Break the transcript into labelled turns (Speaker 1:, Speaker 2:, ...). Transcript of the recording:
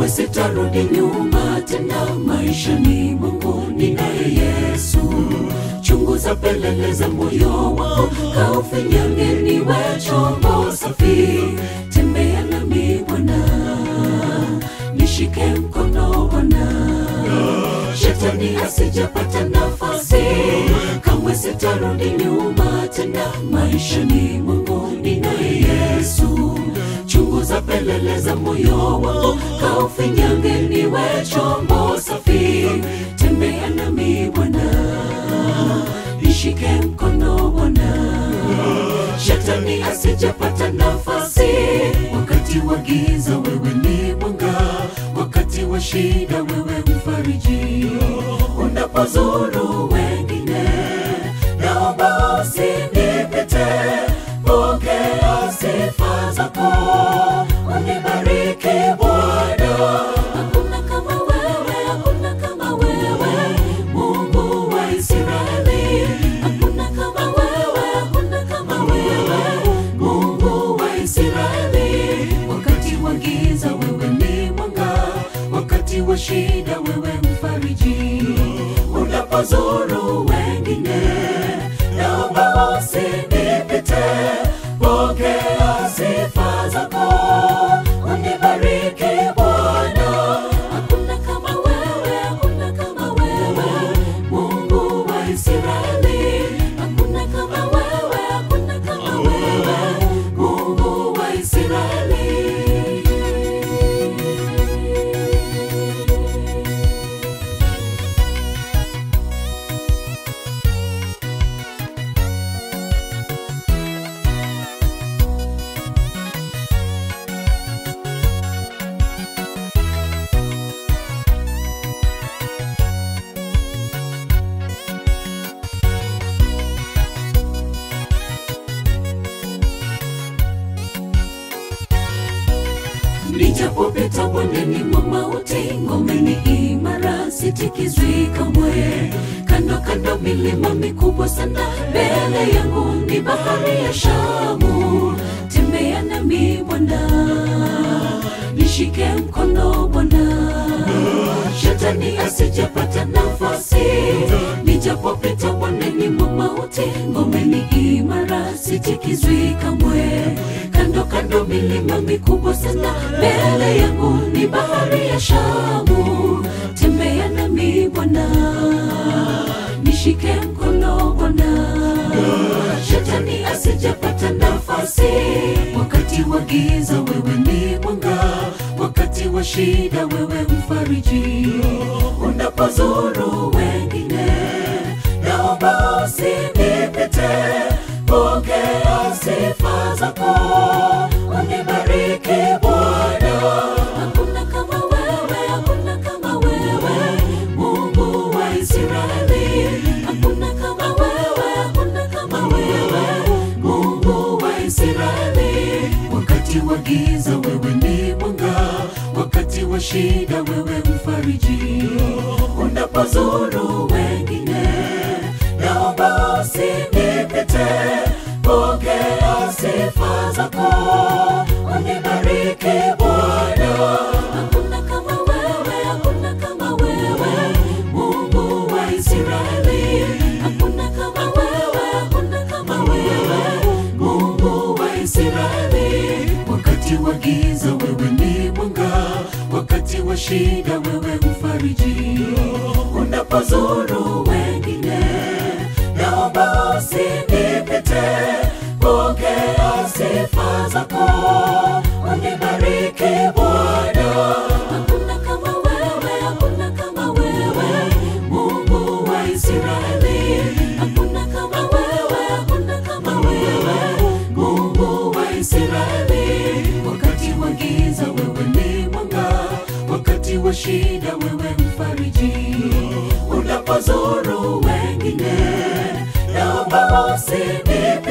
Speaker 1: kamwe sitarudi nyuma tena. Maisha ni Mungu, ninaye Yesu. Chunguza, peleleza moyo wako, kaufinyange niwe chombo safi. Tembea nami Bwana, nishike mkono Bwana, shetani asijapata nafasi. Kamwe sitarudi nyuma tena. Maisha ni Mungu, ninaye Yesu. Chunguza, peleleza moyo wako, kaufinyange niwe chombo safi. Tembea nami Bwana, nishike mkono Bwana, shetani asijapata nafasi. Wakati wa giza wewe ni mwanga, wakati wa shida wewe mfariji. Unapozuru wengine, naomba usinipite. Pokea sifa zako, unibariki Bwana. Hakuna kama wewe, hakuna kama wewe, Mungu wa Israeli. Hakuna kama wewe, hakuna kama wewe, Mungu wa Israeli. Wakati wa giza wewe ni mwanga, wakati wa shida wewe mfariji. Unapozuru wengine, naomba usinipite. Pokea sifa zako, unibariki Bwana. Hakuna kama wewe, hakuna kama wewe, Mungu wa Israeli. Hakuna kama wewe, hakuna kama wewe, Mungu wa Israeli. Nijapopita bondeni mwa mauti, ngome ni imara, sitikizwi kamwe. Kando kando milima mikubwa sana, mbele yangu ni bahari ya Shamu. Tembea nami Bwana, nishike mkono Bwana, shetani asijapata nafasi. Nijapopita bondeni mwa mauti, ngome ni imara, sitikizwi kamwe. Kando kando milima mikubwa sana, mbele yangu ni bahari ya Shamu. Tembea nami Bwana, nishike mkono Bwana, shetani asijapata nafasi. Wakati wa giza wewe ni mwanga, wakati wa shida wewe mfariji. Unapozuru wengine, naomba usinipite. Pokea sifa zako, unibariki Bwana. Hakuna kama wewe, hakuna kama wewe, Mungu wa Israeli. Hakuna kama wewe, hakuna kama wewe, Mungu wa Israeli. Wakati wa giza wewe ni mwanga, wakati wa shida wewe mfariji. Unapozuru wengine, naomba usinipite. Pokea sifa zako, unibariki Bwana. Hakuna kama wewe, hakuna kama wewe, Mungu wa Israeli. Hakuna kama wewe, hakuna kama wewe, Mungu wa Israeli. Wakati wa giza wewe ni mwanga, wakati wa shida wewe mfariji. Unapozuru wengine, naomba usinipite. Pokea sifa zako, unibariki Bwana. Hakuna kama wewe, hakuna kama wewe, Mungu wa Israeli. Hakuna kama wewe, hakuna kama wewe, Mungu wa Israeli. Wakati wa giza wewe ni mwanga, wakati wa shida wewe mfariji. Unapozuru wengine, naomba usinipite.